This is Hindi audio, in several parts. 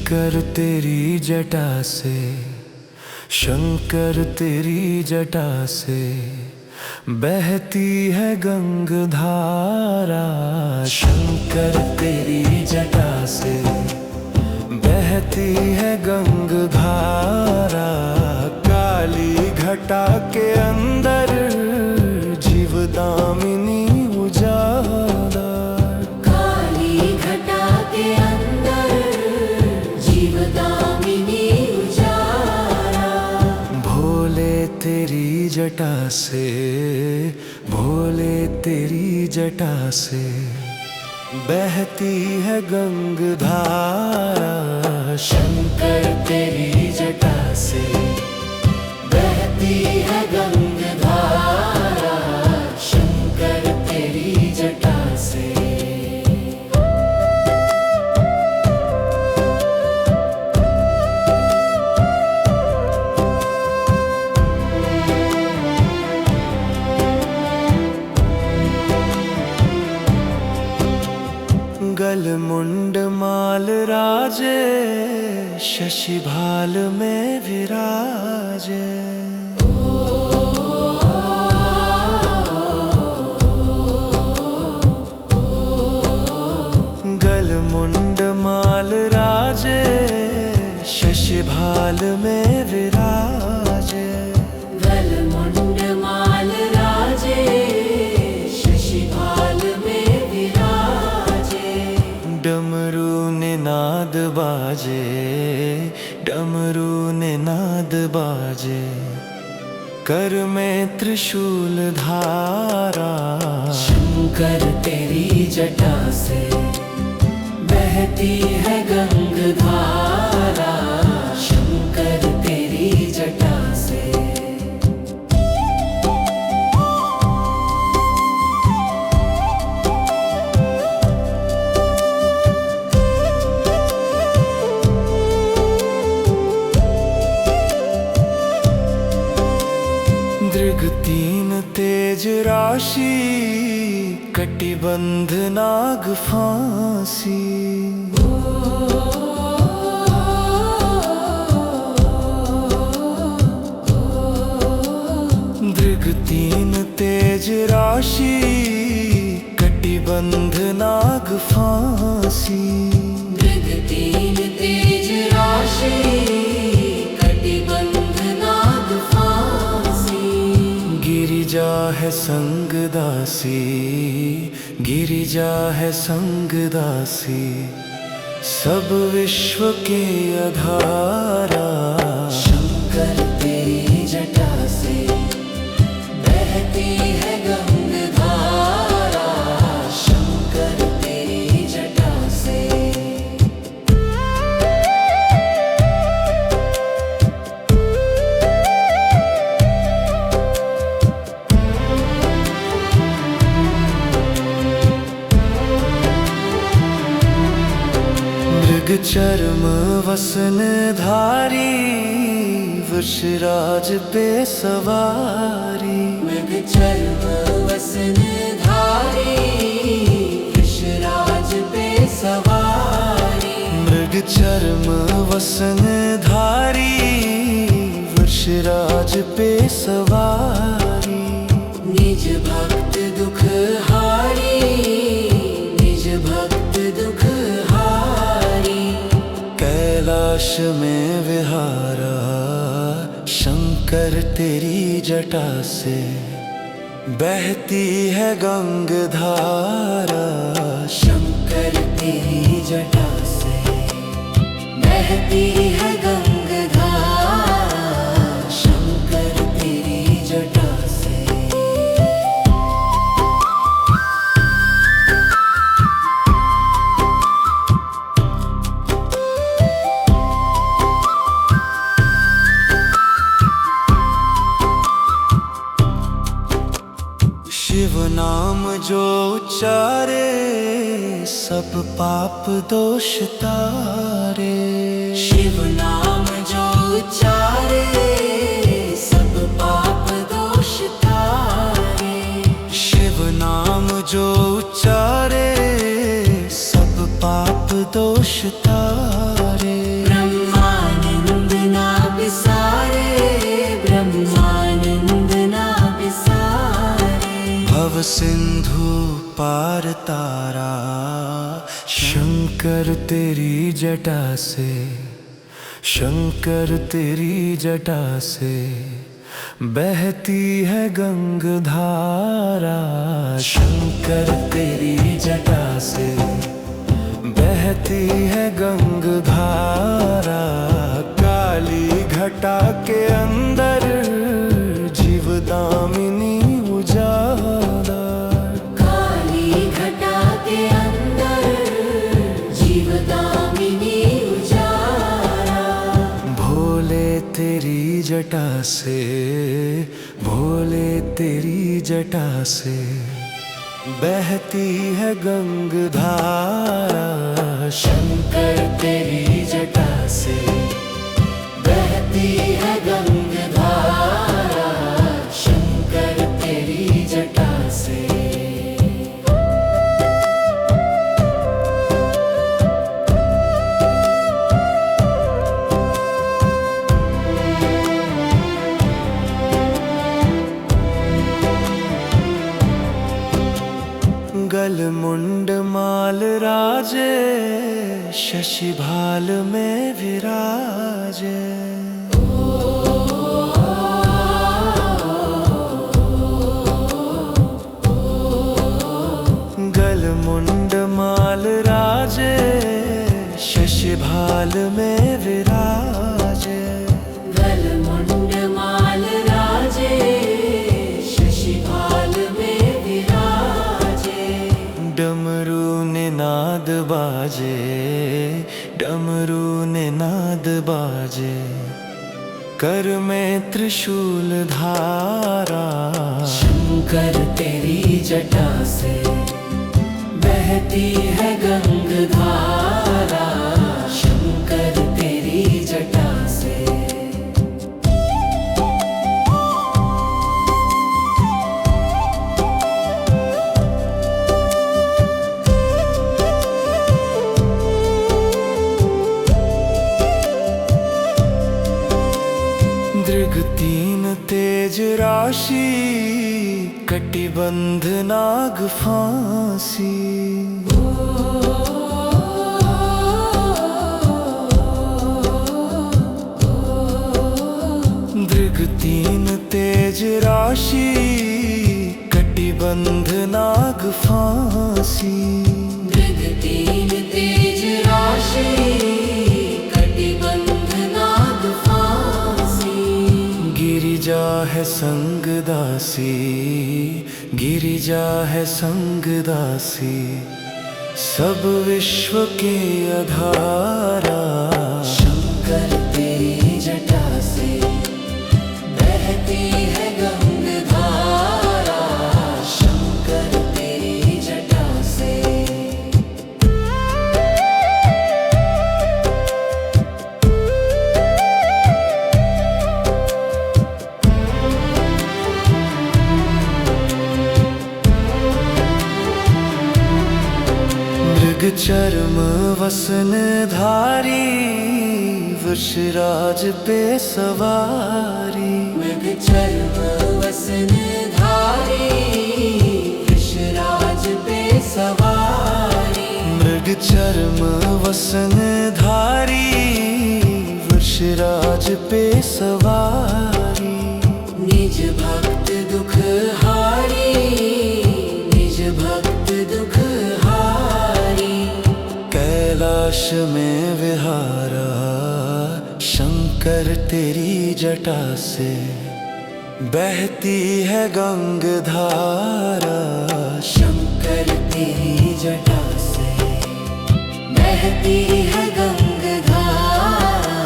शंकर तेरी जटा से, शंकर तेरी जटा से बहती है गंगधारा। शंकर तेरी जटा से बहती है गंगधारा। काली घटा के अंदर जीवदामिनी उजाला। काली घटा के अंदर जीवदामिनी उजाला। भोले तेरी जटा से, भोले तेरी जटा से बहती है गंगधारा। शंकर तेरी जटा से बहती है गंगधारा। शंकर तेरी जटा से। गलमुंड माल राजे, शशि भाल में विराजे। गलमुंड माल राजे, शशि भाल में विराजे। गलमुंड माल राजे, शशि भाल में विराजे। डमरू निनाद बाजे, डमरू निनाद बाजे। कर में त्रिशूल धारा। शंकर तेरी जटा से बहती है गंगधारा। शंकर तेरी जटा से। दृग तीन तेज राशि, कटिबंध नाग फांसी। दृग तीन तेज राशि, कटिबंध नाग फांसी। दृग तीन तेज राशि, कटिबंध नाग फांसी। गिरिजा है संगदासी, गिरिजा है संगदासी। सब विश्व के आधारा। शंकर तेरी जटा से बहती है गंगधारा। शंकर तेरी जटा से। मृग चर्म वसन धारी, वृषराज पे सवारी। मृग चर्म वसन धारी, वृषराज पे सवारी। मृग चर्म वसन धारी, वृषराज पे सवारी। निज भक्त दुख हारी, निज भक्त दुख हारी। कैलाश में विहारा। शंकर तेरी जटा से बहती है गंगधारा। शंकर तेरी जटा से बहती है गंगधारा। शंकर तेरी जटा से। शिव नाम जो उच्चारे, सब पाप दोष तारे। शिव नाम जो उच्चारे, सब पाप दोष तारे। शिव नाम जो उच्चारे, सब पाप दोष तारे। भव सिंधु पार तारा। शंकर तेरी जटा से, शंकर तेरी जटा से बहती है गंगधारा। शंकर तेरी जटा से बहती है गंगधारा। काली घटा के अंदर जीवदामिनी उजाला। काली घटा के अंदर जीवदामिनी उजाला। भोले तेरी जटा से, भोले तेरी जटा से बहती है गंगधारा। शंकर तेरी जटा से बहती है गंगधारा। शंकर तेरी जटा से। गल मुंड माल राजे, शशि भाल में विराजे। गल मुंड माल राजे, शशि भाल में विराजे। गल मुंड माल राजे, शशि भाल में विराजे। डमरू ने नाद बाजे, डमरू ने नाद बाजे। कर में त्रिशूल धारा। शंकर तेरी जटा से बहती है गंगधारा। शंकर तेरी जटा से। दृग तीन तेज राशि, कटिबंध नाग फांसी। दृग तीन तेज राशि, कटिबंध नाग फांसी। दृग तीन तेज राशि, कटिबंध नाग फांसी। गिरिजा है संग दासी, गिरिजा है संग दासी। सब विश्व के आधारा। शंकर तेरी जटा से बहती है गंगधारा। शंकर तेरी जटा से। मृग चर्म वसन धारी, वृषराज पे सवारी। मृग चर्म वसन धारी, वृषराज पे सवारी। मृग चर्म वसन धारी, वृषराज पे सवारी। निज भक्त दुख हारी, निज भक्त दुख हारी। कैलाश में विहारा। शंकर तेरी जटा से बहती है गंगधारा। शंकर तेरी जटा से बहती है गंगधारा।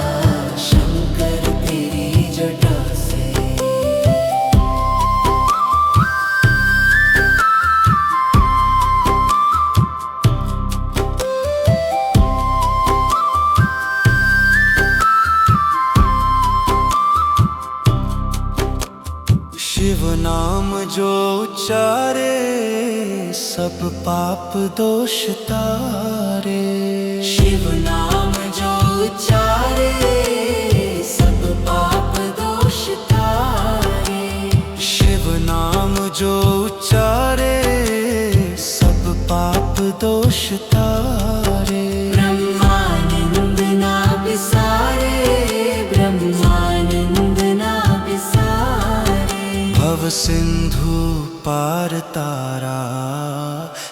शंकर तेरी जटा से। शिव नाम जो उच्चारे, सब पाप दोष तारे। शिव नाम जो उच्चारे, सब पाप दोष तारे। शिव नाम जो उच्चारे, सिंधु पार तारा,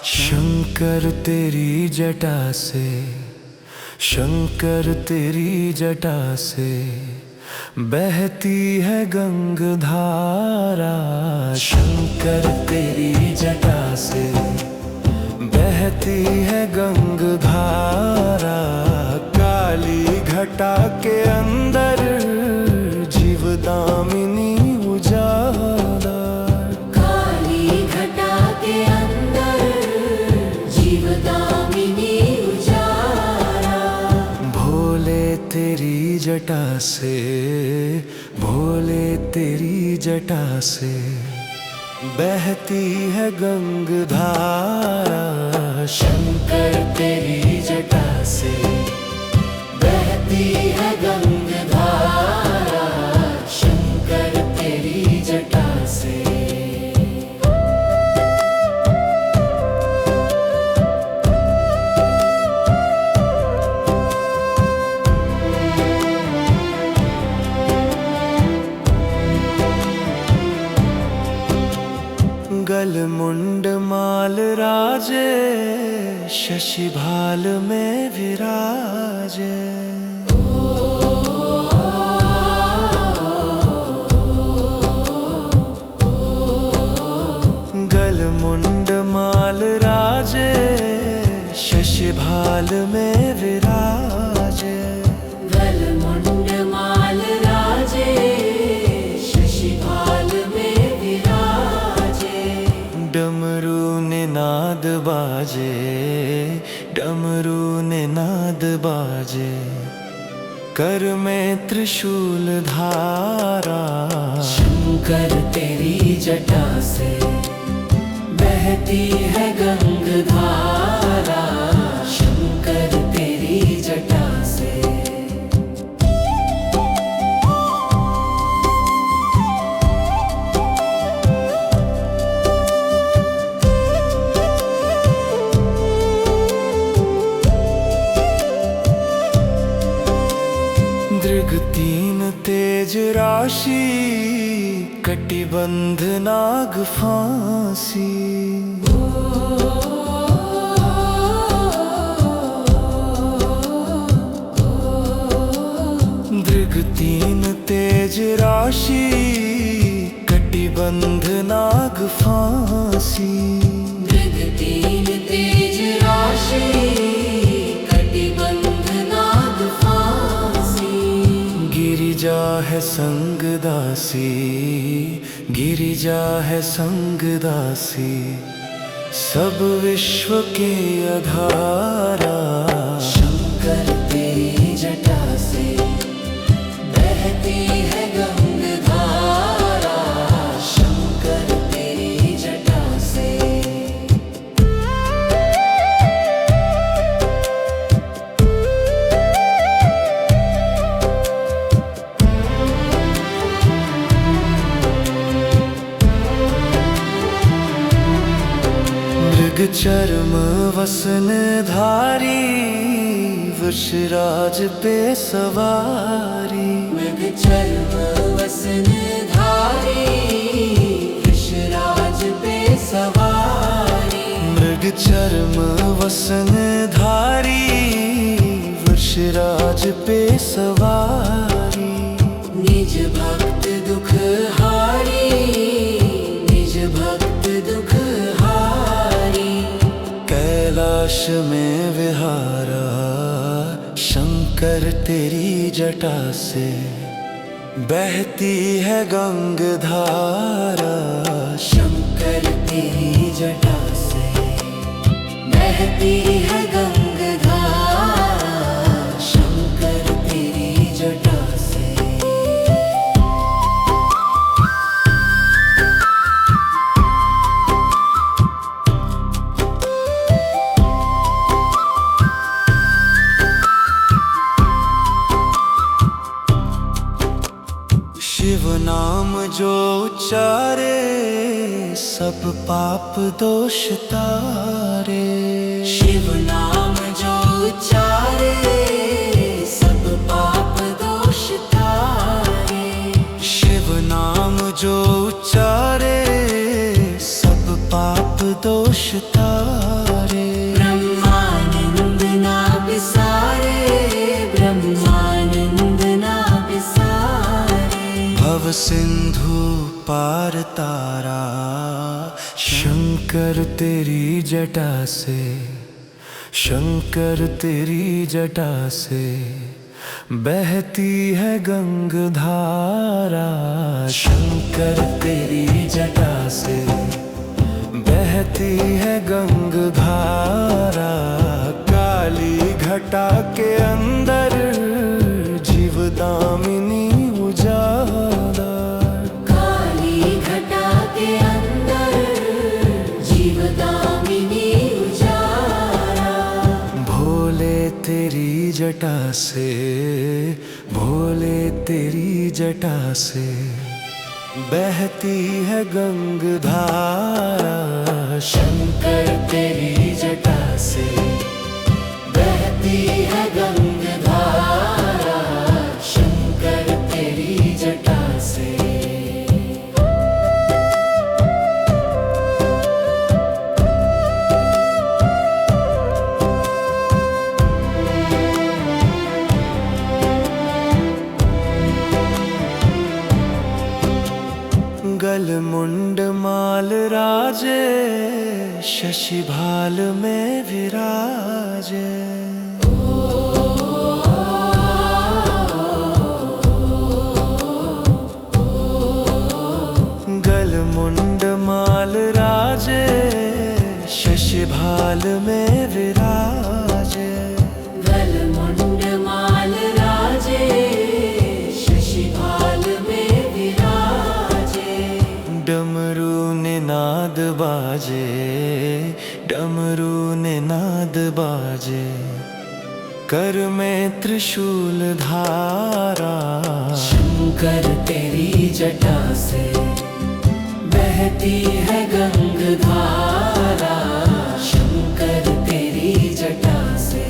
शंकर तेरी जटा से, शंकर तेरी जटा से बहती है गंगधारा। शंकर तेरी जटा से बहती है गंगधारा। काली घटा के अंदर जीवदामिनी उजाला, काली घटा के अंदर जीवदामिनी उजाला। भोले तेरी जटा से, भोले तेरी जटा से बहती है गंगधारा। शंकर तेरी जटा से बहती है गंगधारा। शंकर तेरी जटा से। गल मुंड माल राजे, शशि भाल में विराजे। गल मुंड माल राजे, शशि भाल में विराजे। गल मुंड माल राजे, शशि भाल में विराजे। डमरू ने नाद बाजे, डमरू ने नाद बाजे। कर में त्रिशूल धारा। शंकर तेरी जटा से बहती है गंगधारा। शंकर तेरी जटा से। दृग तीन तेज राशि, कटिबंध नाग फांसी। दृग तीन तेज राशि, कटिबंध नाग फांसी। दृग तीन तेज राशि, कटिबंध नाग फांसी। गिरिजा है संग दासी, गिरिजा है संग दासी। सब विश्व के आधारा। शंकर तेरी जटा से बहती है गंगधारा। शंकर तेरी जटा से। मृग चर्म वसन धारी, वृषराज पे सवारी। मृग चर्म वसन धारी, वृषराज पे सवारी। मृग चर्म वसन धारी, वृषराज पे सवारी। निज भक्त दुख हारी, निज भक्त दुख हारी। कैलाश में विहारा। शंकर तेरी जटा से बहती है गंगधारा। शंकर तेरी जटा से बहती है गंगधारा। शंकर तेरी जटा से। शिव नाम जो उच्चारे, सब पाप दोष तारे। शिव नाम जो उच्चारे, सब पाप दोष तारे। शिव नाम जो उच्चारे, तारे। ब्रह्मानंद ना बिसारे, ब्रह्मानंद ना बिसारे। भव सिंधु पार तारा, शंकर तेरी जटा से, शंकर तेरी जटा से बहती है गंगधारा। शंकर तेरी जटा से बहती है गंगधारा। काली घटा के अंदर जीवदामिनी उजागर। काली घटा के अंदर जीवदामिनी उजारा। भोले तेरी जटा से, भोले तेरी जटा से बहती है गंगधारा। शंकर तेरी जटा से बहती है गंगधारा। शंकर तेरी जटा से। गल मुंड माल राजे, शशि भाल में विराजे। गल मुंड माल राजे, शशि भाल में विराजे। गल मुंड माल राजे, शशि भाल में विराजे। डमरू निनाद बाजे, डमरू निनाद बाजे। कर में त्रिशूल धारा। शंकर तेरी जटा से बहती है गंगधारा। शंकर तेरी जटा से।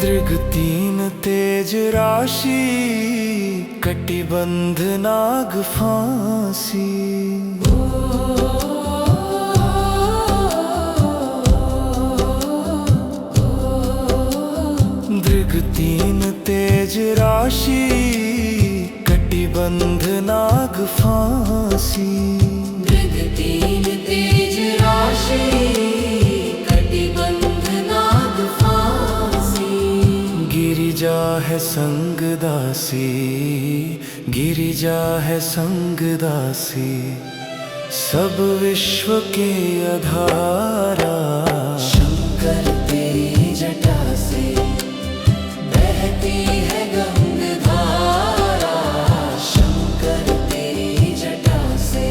दृग तीन तेज राशि, कटिबंध नाग फांसी। दृग तीन तेज राशि, कटिबंध नाग फांसी। दृग तीन तेज राशि, कटिबंध नाग फांसी। गिरिजा है संग दासी, गिरिजा है संग दासी। सब विश्व के आधारा। शंकर तेरी जटा से बहती है गंगधारा। शंकर तेरी जटा से।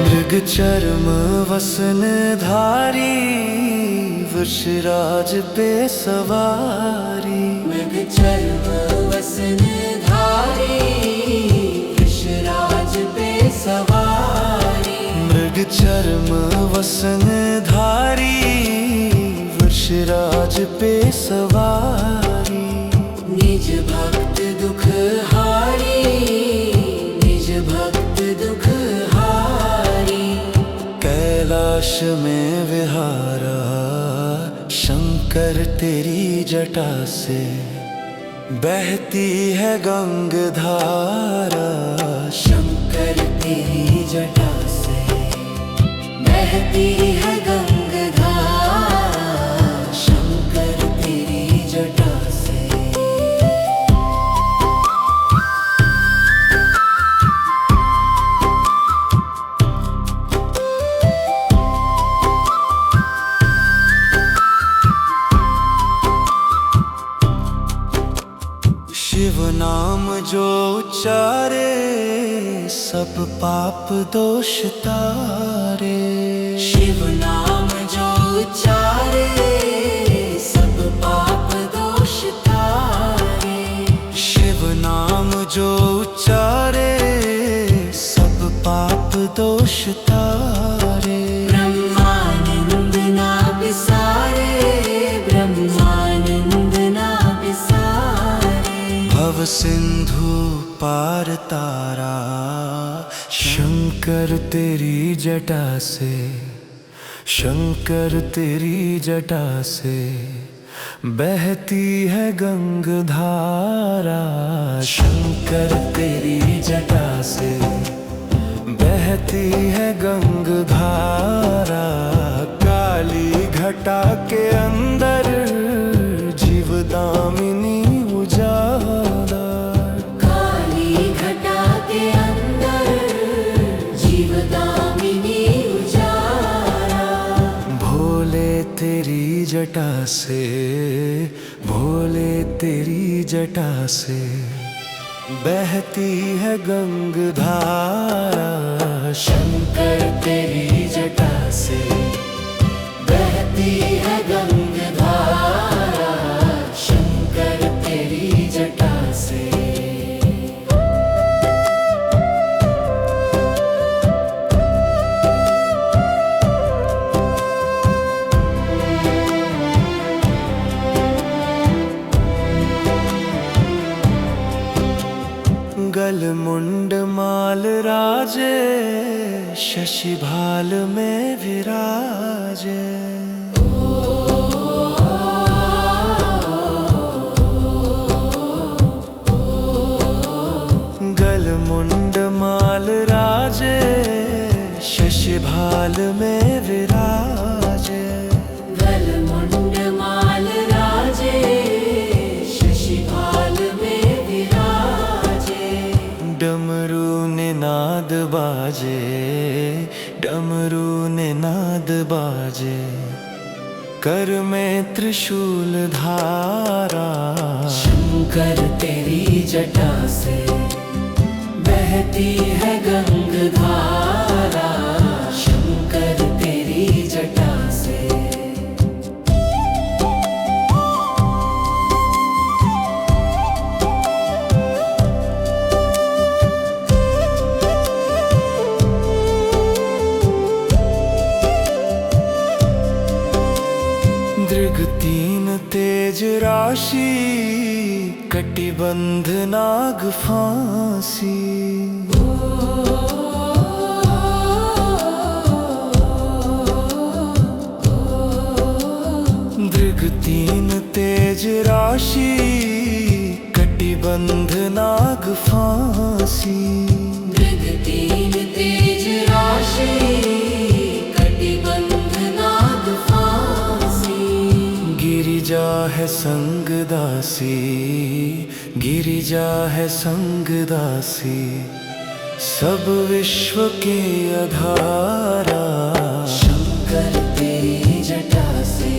मृग चर्म वसन धारी, वृषराज पे सवारी। मृग चर्म वसन धारी, वृषराज पे सवारी। मृग चर्म वसन धारी, वृषराज पे सवारी। निज भक्त दुख हारी, निज भक्त दुख हारी। कैलाश में विहारा। शंकर तेरी जटा से बहती है गंगधारा। शंकर तेरी जटा से बहती है गंगधारा। शंकर तेरी जटा से। शिव नाम जो उच्चारे, सब पाप दोष तारे। शिव नाम भव सिंधु पार तारा, शंकर तेरी जटा से, शंकर तेरी जटा से बहती है गंगधारा। शंकर तेरी जटा से बहती है गंगधारा। काली घटा के अंदर जीवदामिनी उजाला, काली घटा के अंदर जीवदामिनी उजाला। भोले तेरी जटा से, भोले तेरी जटा से बहती है गंगधारा। शंकर तेरी जटा से बहती है गंगधारा। शंकर तेरी जटा से। गल मुंड माल राजे, शशि भाल में विराजे। गल मुंड माल राजे, शशि भाल में विराजे। गल मुंड माल राजे, शशि भाल में विराजे। डमरू ने नाद बाजे, डमरू ने नाद बाजे। कर में त्रिशूल धारा। शंकर तेरी जटा से बहती है गंगधारा। शंकर तेरी जटा से। दृग तीन तेज राशि, कटिबंध नाग फांसी। दृग तीन तेज राशि, कटिबंध नाग फांसी। दृग तीन तेज राशि, कटिबंध नाग फांसी। गिरिजा है संग दासी, गिरिजा है संग दासी। सब विश्व के आधारा। शंकर तेरी जटा से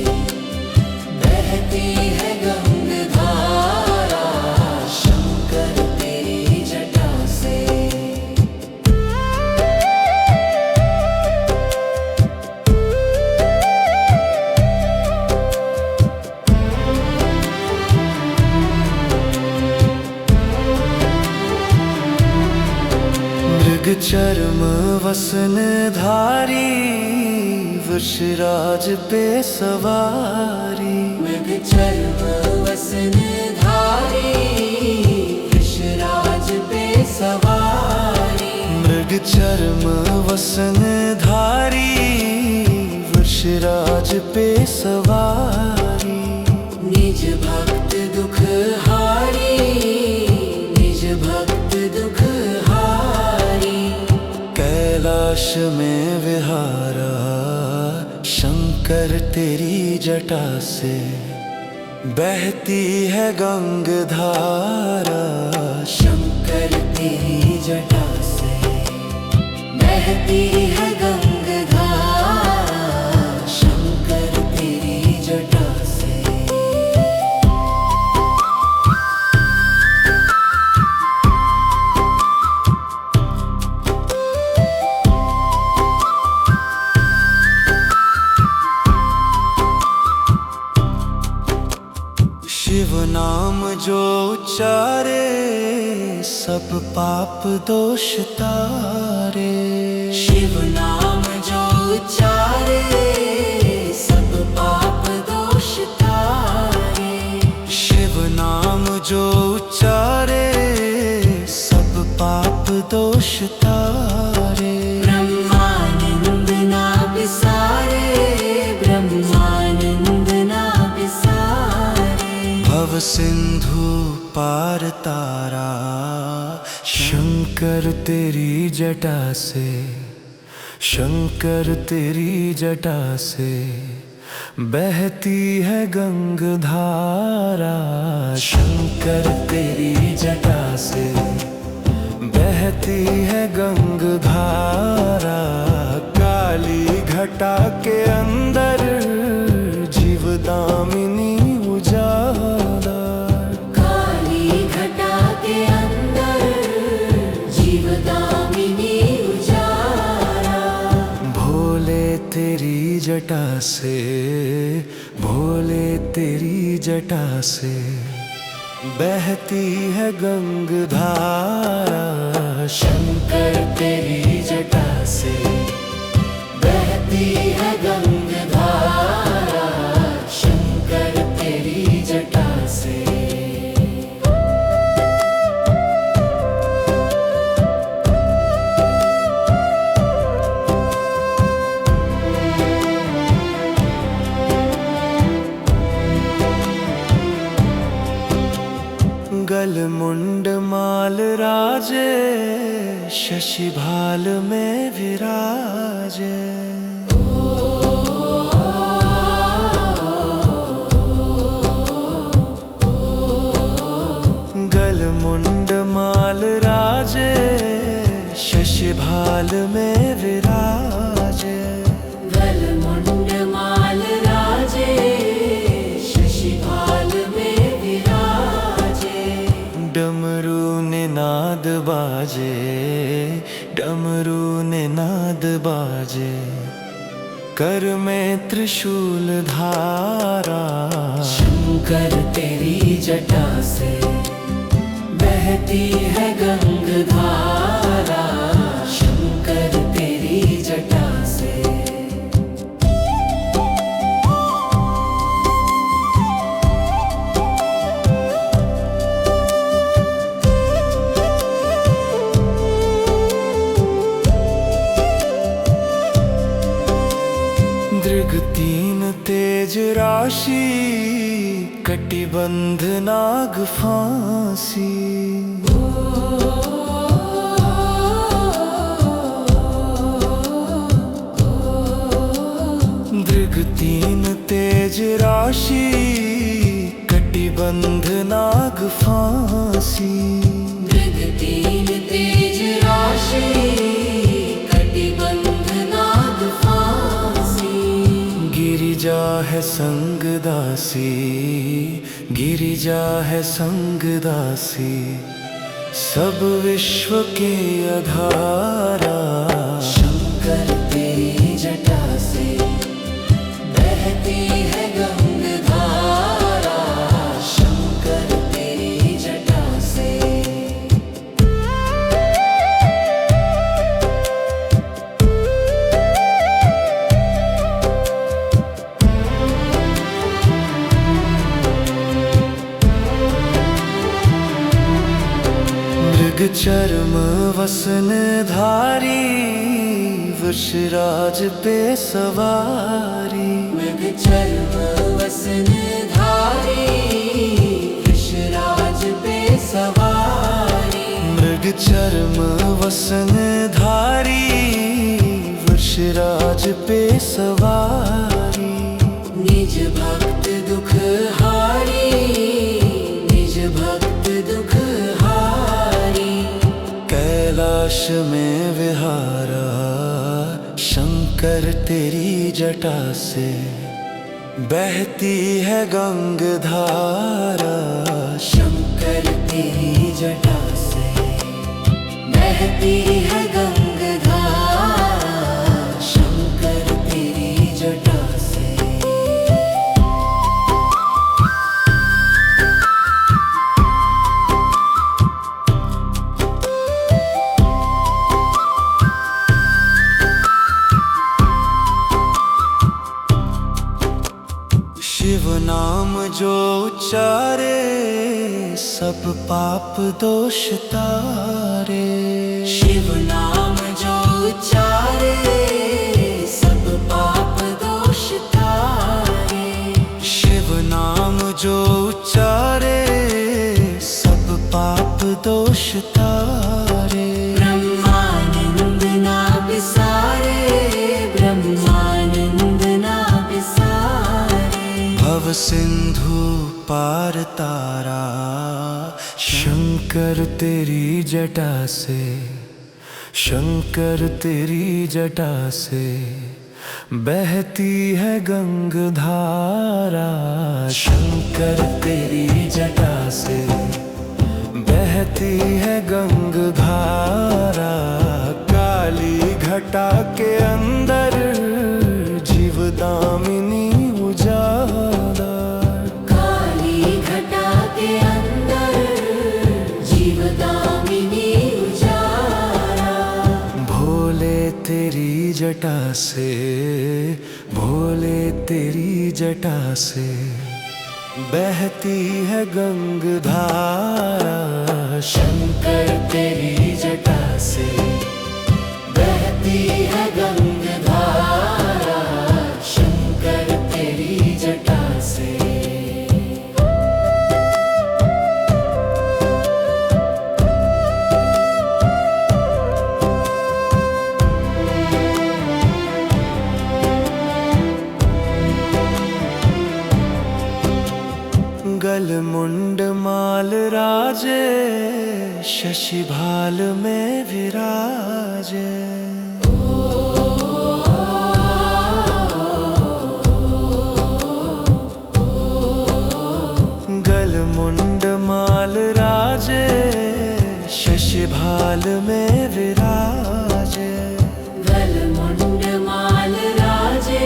बहती है गंगधारा। शंकर तेरी जटा से। मृग चर्म वसन धारी, वृषराज पे सवारी। मृग चर्म वसन धारी, वृषराज पे सवारी। मृग चर्म वसन धारी, वृषराज पे सवारी। निज भक्त दुख हारी, निज भक्त दुख हारी। कैलाश में विहारा। शंकर तेरी जटा से बहती है गंगधारा। शंकर तेरी जटा से बहती है गंगधारा। शंकर तेरी जटा से। शिव नाम जो उच्चारे, सब पाप दोष तारे। शिव नाम जो उच्चारे, सब पाप दोष तारे। शिव नाम जो उच्चारे, तारे। ब्रह्मानंद ना बिसारे, ब्रह्मानंद ना बिसारे। भव सिंधु पार तारा, शंकर तेरी जटा से, शंकर तेरी जटा से बहती है गंगधारा। शंकर तेरी जटा से बहती है गंगधारा। काली घटा के अंदर जीवदामिनी उजाला। काली घटा के अंदर जीवदामिनी उजाला। भोले तेरी जटा से, भोले तेरी जटा से बहती है गंगधारा। शंकर तेरी जटा से बहती है गंगधारा। शंकर तेरी जटा से। गल मुंड माल राजे, शशि भाल में विराजे। गल मुंड माल राजे, शशि भाल में विराजे। गल मुंड माल राजे, शशि भाल में विराजे। डमरू ने नाद बाजे, डमरू ने नाद बाजे। कर में त्रिशूल धारा। शंकर तेरी जटा से बहती है गंगधारा। शंकर तेरी जटा से। दृग तीन तेज राशि, कटिबंध नाग फांसी। दृग तीन तेज राशि, कटिबंध नाग फांसी। दृग तीन तेज राशि, कटिबंध नाग फांसी। गिरिजा है संग दासी, गिरिजा है संग दासी। सब विश्व के आधारा। शंकर तेरी जटा से बहती है गंगधारा। शंकर तेरी जटा से। मृग चर्म वसन धारी, वृषराज पे सवारी। मृग चर्म वसन धारी, वृषराज पे सवारी। मृग चर्म वसन धारी, वृषराज पे सवारी। निज भक्त दुख हारी, निज भक्त दुख हारी। कैलाश में विहारा। शंकर तेरी जटा से बहती है गंगधारा। शंकर तेरी जटा से बहती है गंगधारा। शंकर तेरी जटा से। शिव नाम जो उच्चारे, सब पाप दोष तारे। शिव नाम जो उच्चारे सब पाप दोष तारे। शिव नाम जो उच्चारे सब पाप दोष तारे। ब्रह्मानंद ना बिसारे, ब्रह्मानंद ना बिसारे। भव सिंधु पार तारा शंकर तेरी जटा से, शंकर तेरी जटा से बहती है गंगधारा। शंकर तेरी जटा से बहती है गंगधारा। काली घटा के अंदर जीवदामिनी उजागर। काली घटा के अंदर जीवदामिनी उजारा। भोले तेरी जटा से, भोले तेरी जटा से बहती है गंगधारा। शंकर तेरी जटा से बहती है गंगधारा। शंकर तेरी जटा से। गल मुंड माल राजे शशि भाल में विराजे। गल मुंड माल राजे शशि भाल में विराजे। गल मुंड माल राजे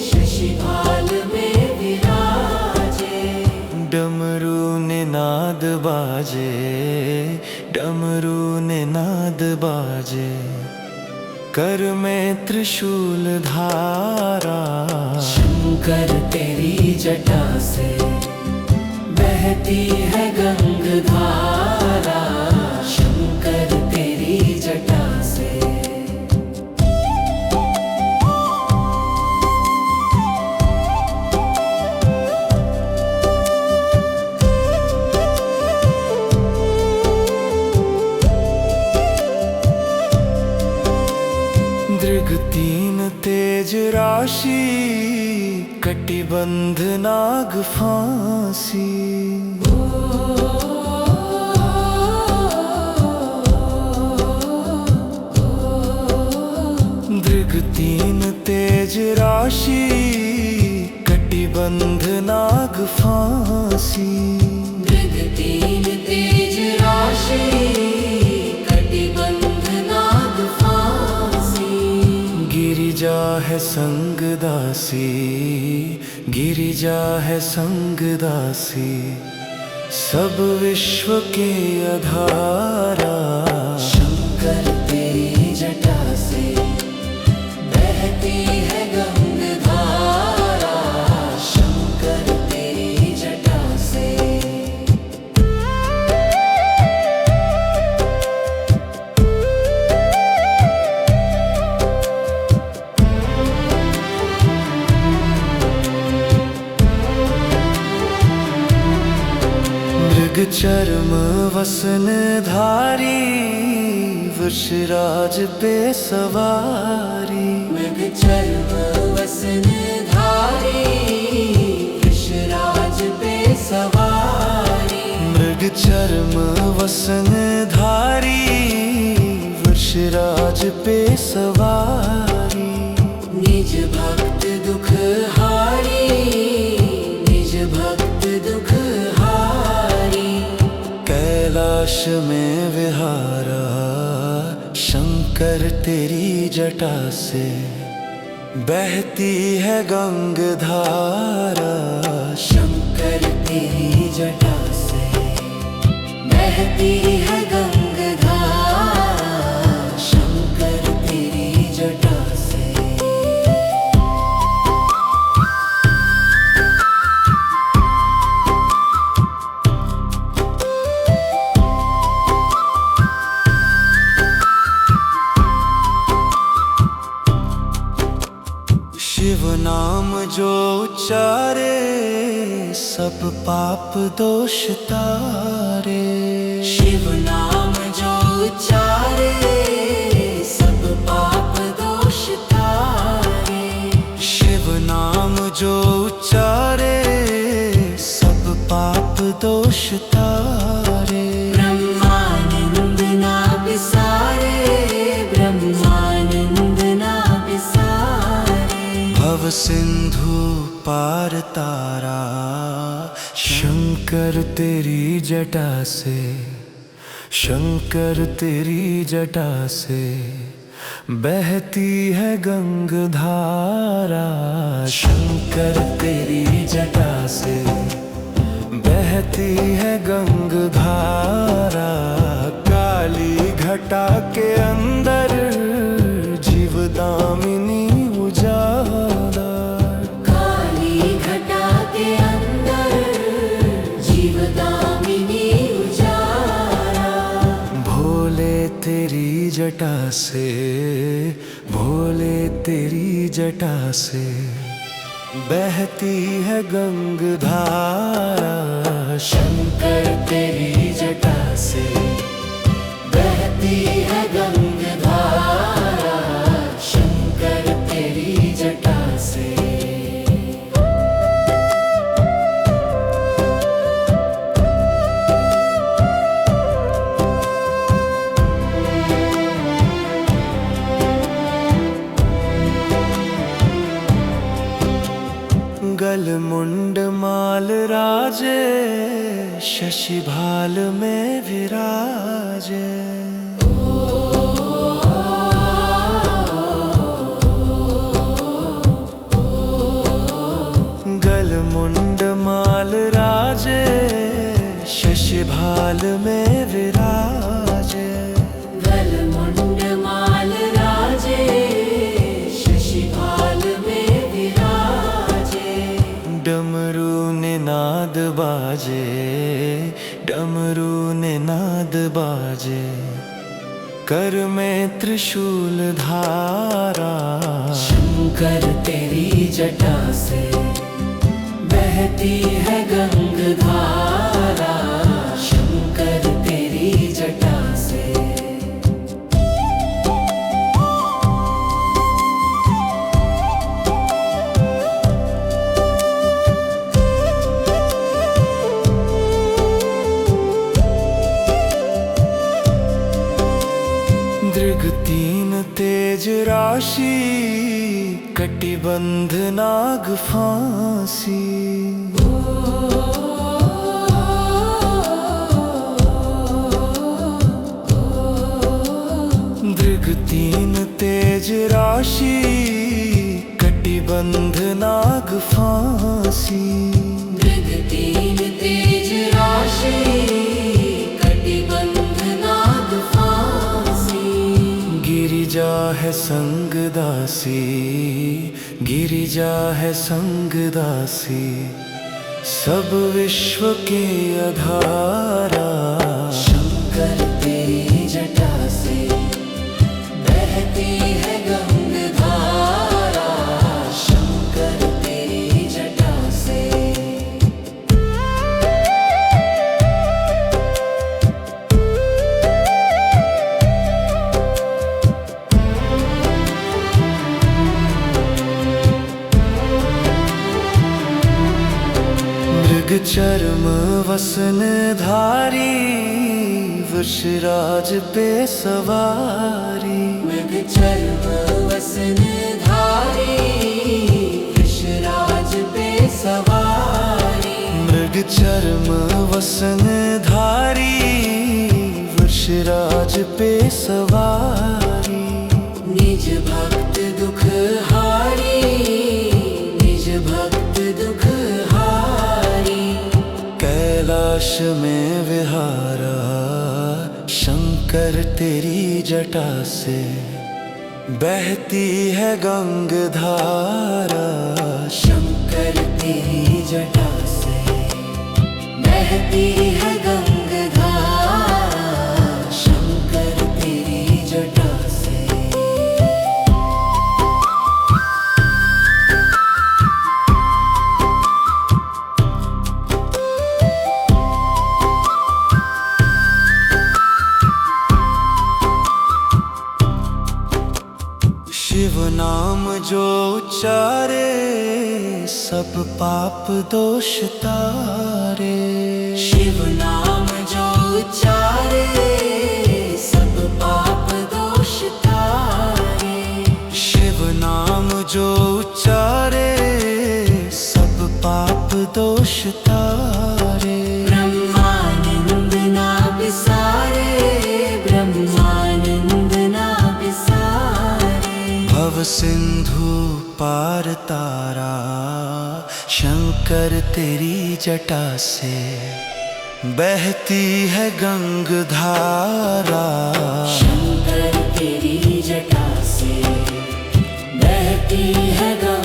शशि भाल में विराजे। डमरू निनाद बाजे, डमरू निनाद बाजे कर में त्रिशूल धारा। शंकर तेरी जटा से बहती है गंगधारा। शंकर तेरी जटा से। दृग तीन तेज राशि कटिबंध नाग फांसी। दृग तीन तेज राशि कटिबंध नाग फांसी। दृग तीन तेज राशि कटिबंध नाग फांसी। गिरिजा है संग दासी, गिरिजा है संग दासी सब विश्व के आधारा। शंकर तेरी जटा से बहती है गंगधारा। शंकर तेरी जटा से। मृग चर्म वसन धारी वृषराज पे सवारी। मृग चर्म वसन धारी वृषराज पे सवारी। मृग चर्म वसन धारी वृषराज पे सवारी। निज भक्त दुख हारी, निज भक्त दुख हारी। कैलाश में विहारा शंकर तेरी जटा से बहती है गंगधारा। शंकर तेरी जटा से बहती है गंगधारा। शंकर तेरी जटा से। उच्चारे सब पाप दोष तारे। शिव नाम जो उच्चारे सब पाप दोष तारे। शिव नाम जो उच्चारे सब पाप दोष तारे। ब्रह्मानंद ना बिसारे, ब्रह्मानंद ना बिसारे। भव सिंधु पार तारा शंकर तेरी जटा से, शंकर तेरी जटा से बहती है गंगधारा। शंकर तेरी जटा से बहती है गंगधारा। काली घटा के अंदर जीवदामिनी उजाला। काली घटा के अंदर जीवदामिनी उजाला। भोले तेरी जटा से, भोले तेरी जटा से बहती है गंगधारा। शंकर तेरी जटा से बहती है गंगधारा। शंकर तेरी जटा से। गल मुंड माल राजे शशि भाल में विराजे। गल मुंड माल राजे शशि भाल में विराजे। गल मुंड माल राजे शशि भाल में विराजे। डमरू ने नाद बाजे, डमरू ने नाद बाजे कर में त्रिशूल धारा। शंकर तेरी जटा से बहती है गंगधारा। शंकर तेरी जटा से। दृग तीन तेज राशि कटिबंध नाग फांसी। दृग तीन तेज राशि कटिबंध नाग फांसी। दृग तीन तेज राशि कटिबंध नाग फांसी। गिरिजा है संग दासी, गिरिजा है संग दासी सब विश्व के आधारा। शंकर तेरी जटा से बहती है गंगधारा। शंकर तेरी जटा से। मृग चर्म वसन धारी वृषराज पे सवारी। मृग चर्म वसन धारी वृषराज पे सवारी। मृग चर्म वसन धारी वृषराज पे सवारी। निज भक्त दुख हारी, निज भक्त दुख हारी। कैलाश में विहारा शंकर तेरी जटा से बहती है गंगधारा। शंकर तेरी जटा से बहती है गंगधारा। शंकर तेरी जटा से। शिव नाम जो उच्चारे सब पाप दोष तारे। शिव नाम जो उच्चारे सब पाप दोष तारे। शिव नाम जो उच्चारे सब पाप दोष तारे। ब्रह्मानंद ना बिसारे, ब्रह्मानंद ना बिसारे। भव सिंधु पार तारा शंकर तेरी जटा से बहती है गंग धारा। शंकर तेरी जटा से बहती है गंगा